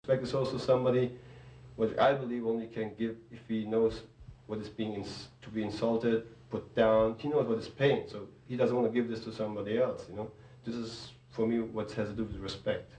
Respect is also somebody, what I believe only can give if he knows what is being to be insulted, put down. He knows what is pain, so he doesn't want to give this to somebody else. You know, this is for me what has to do with respect.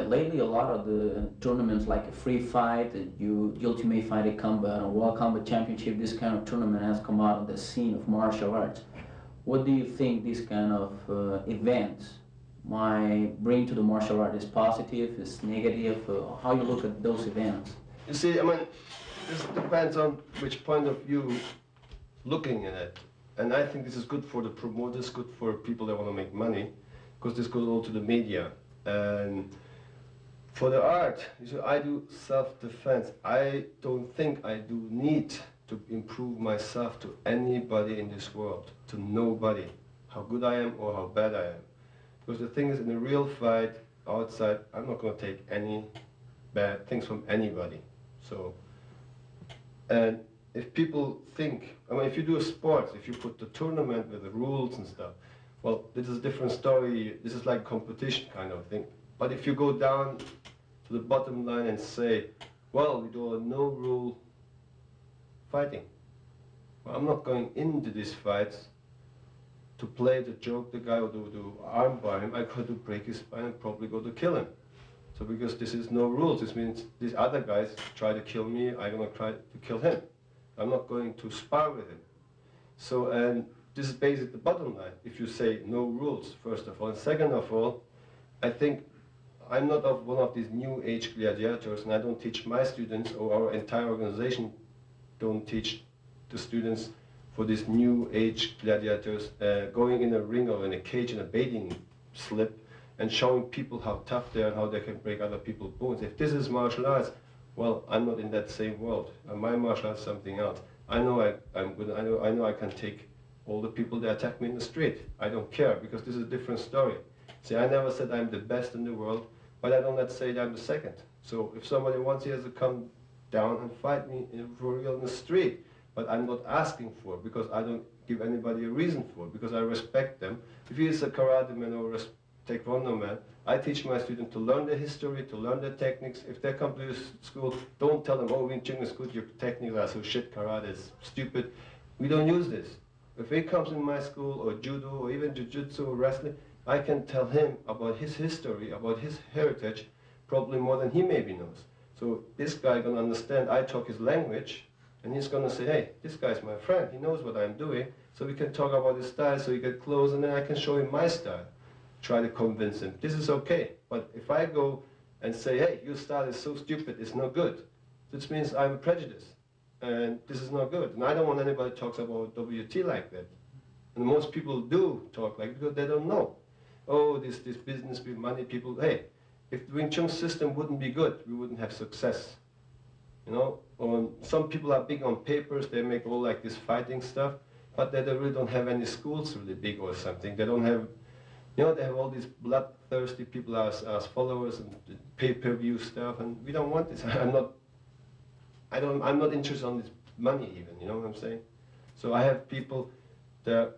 Lately, a lot of the tournaments like a free fight, Ultimate Fighting Combat, and World Combat Championship, this kind of tournament has come out of the scene of martial arts. What do you think this kind of events might bring to the martial art? Is positive, is negative? How you look at those events? You see, I mean, this depends on which point of view looking at it. And I think this is good for the promoters, good for people that want to make money, because this goes all to the media. And for the art, you see, I do self-defense. I don't think I do need to improve myself to anybody in this world, to nobody, how good I am or how bad I am. Because the thing is, in a real fight outside, I'm not going to take any bad things from anybody. So, and if people think, I mean, if you do a sport, if you put the tournament with the rules and stuff, well, this is a different story. This is like competition kind of thing. But if you go down to the bottom line and say, well, we do a no-rule fighting. Well, I'm not going into these fights to play, to joke the guy or to armbar him. I could to break his spine and probably go to kill him. So because this is no rules, this means these other guys try to kill me, I'm going to try to kill him. I'm not going to spar with him. So, and this is basically the bottom line, if you say no rules, first of all. And second of all, I think I'm not of one of these new age gladiators, and I don't teach my students, or our entire organization don't teach the students for these new age gladiators going in a ring or in a cage in a baiting slip and showing people how tough they are and how they can break other people's bones. If this is martial arts, well, I'm not in that same world. My martial arts is something else. I know I'm good. I know I can take all the people that attack me in the street. I don't care, because this is a different story. See, I never said I'm the best in the world, but I don't let's say that I'm the second. So if somebody wants, he has to come down and fight me for real in the street. But I'm not asking for it, because I don't give anybody a reason for it, because I respect them. If he is a karate man or a taekwondo man, I teach my students to learn their history, to learn their techniques. If they come to this school, don't tell them, oh, Wing Chun is good, your techniques are so shit, karate is stupid. We don't use this. If he comes in my school, or judo, or even jiu-jitsu or wrestling, I can tell him about his history, about his heritage, probably more than he maybe knows. So this guy gonna understand, I talk his language, and he's gonna say, hey, this guy's my friend, he knows what I'm doing, so we can talk about his style, so he get close, and then I can show him my style. Try to convince him, this is okay. But if I go and say, hey, your style is so stupid, it's no good, this means I'm prejudiced, and this is not good. And I don't want anybody talks about WT like that. And most people do talk like that because they don't know. Oh, this business, money people, hey, if the Wing Chun system wouldn't be good, we wouldn't have success. You know, some people are big on papers, they make all like this fighting stuff, but they really don't have any schools really big or something. They don't have, you know, they have all these bloodthirsty people as followers and pay-per-view stuff, and we don't want this. I'm not interested in this money even, you know what I'm saying? So I have people that are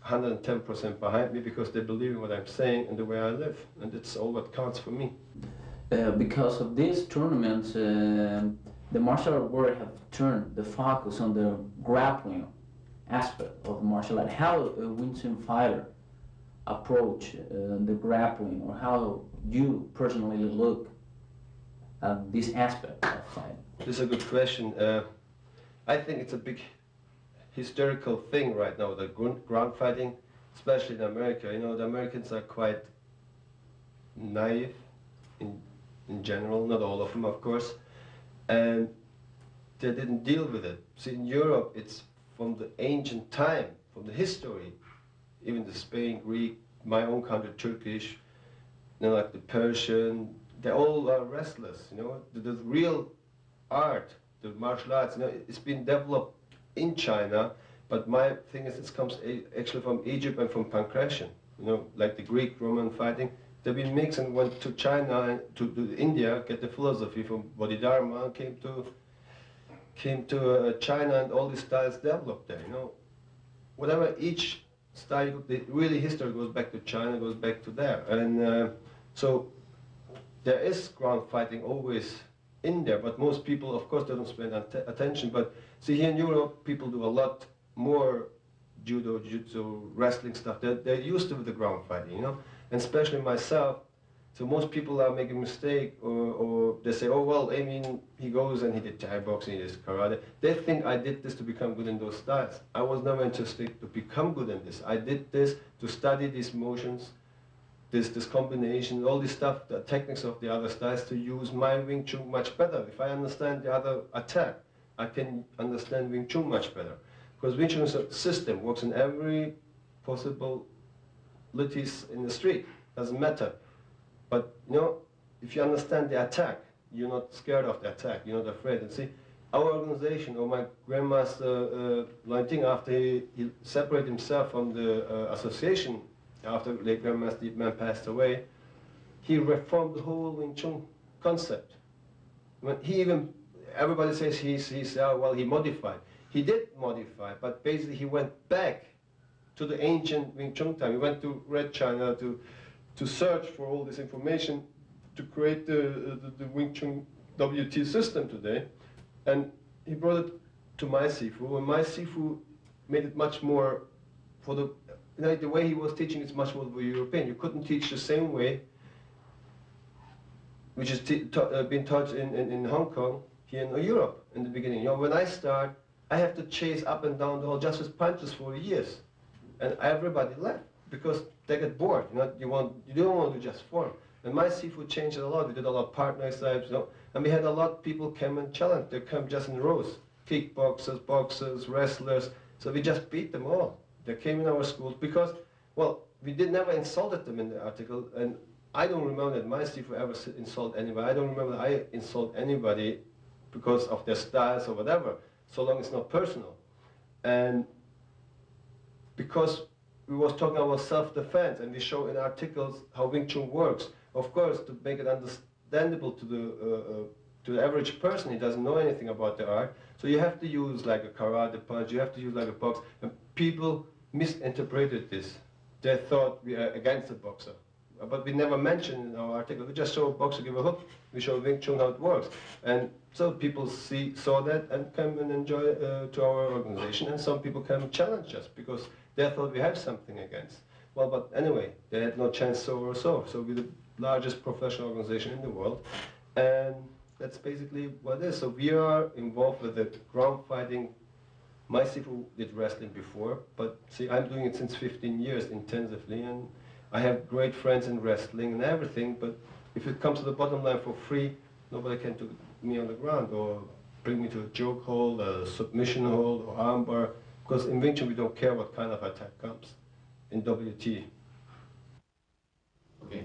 110% behind me because they believe in what I'm saying and the way I live, and it's all what counts for me. Because of these tournaments, the martial art world have turned the focus on the grappling aspect of martial art. How a Wing Chun fighter approach the grappling, or how you personally look at this aspect of fighting? this is a good question. I think it's a big historical thing right now, the ground fighting, especially in America. You know, the Americans are quite naive in general, not all of them, of course, and they didn't deal with it. See, in Europe, it's from the ancient time, from the history, even the Spain, Greek, my own country, Turkish, you know, like the Persian, they all are wrestlers, you know. The real art, the martial arts, you know, it's been developed in China, but my thing is it comes actually from Egypt and from pancration, you know, like the Greek, Roman fighting. They've been mixed and went to China and to India, get the philosophy from Bodhidharma, came to China, and all these styles developed there, you know. Whatever each style, the really history goes back to China, goes back to there. And so there is ground fighting always in there, but most people, of course, they don't spend attention. But see, here in Europe, people do a lot more judo, jiu-jitsu, wrestling stuff. They're used to the ground fighting, you know, and especially myself. So most people are making a mistake, or they say, oh, well, I mean, he goes and he did Thai boxing, he did karate. They think I did this to become good in those styles. I was never interested to become good in this. I did this to study these motions, this combination, all this stuff, the techniques of the other styles, to use my Wing Chun much better. If I understand the other attack, I can understand Wing Chun much better. Because Wing Chun is a system, works in every possibilities in the street, doesn't matter. But, you know, if you understand the attack, you're not scared of the attack, you're not afraid. And see, our organization, or my Grandmaster Luan Ting, after he separated himself from the association, after late Grandmaster Deep Man passed away, he reformed the whole Wing Chun concept. When he even, everybody says well, he modified. He did modify, but basically he went back to the ancient Wing Chun time. He went to Red China to search for all this information to create the Wing Chun WT system today. And he brought it to my Sifu, and my Sifu made it much more for the, you know, the way he was teaching is much more for European. You couldn't teach the same way, which is been taught in Hong Kong, here in Europe in the beginning. You know, when I start, I have to chase up and down the hall just with punches for years. And everybody left because they get bored. You know, you don't want to just form. And my Sifu changed it a lot. We did a lot of partner exercises, you know, and we had a lot of people come and challenge. They come just in rows. Kickboxers, boxers, wrestlers. So we just beat them all. They came in our schools because, well, we never insulted them in the article, and I don't remember that my Sifu ever insult anybody. I don't remember that I insult anybody because of their styles or whatever, so long it's not personal. And because we was talking about self-defense, and we show in articles how Wing Chun works. Of course, to make it understandable to the average person, he doesn't know anything about the art. So you have to use like a karate punch, you have to use like a box. And people misinterpreted this. They thought we are against the boxer. But we never mentioned in our article, we just show a boxer give a hook, we show Wing Chun how it works. And so people saw that and come and enjoy to our organization, and some people come challenge us because they thought we have something against. Well, but anyway, they had no chance so or so. So we're the largest professional organization in the world, and that's basically what it is. So we are involved with the ground fighting. My Sifu did wrestling before, but see, I'm doing it since 15 years intensively, and I have great friends in wrestling and everything, but if it comes to the bottom line for free, nobody can do me on the ground or bring me to a choke hold, a submission hold, or armbar, because in Wing Chun we don't care what kind of attack comes in WT. Okay.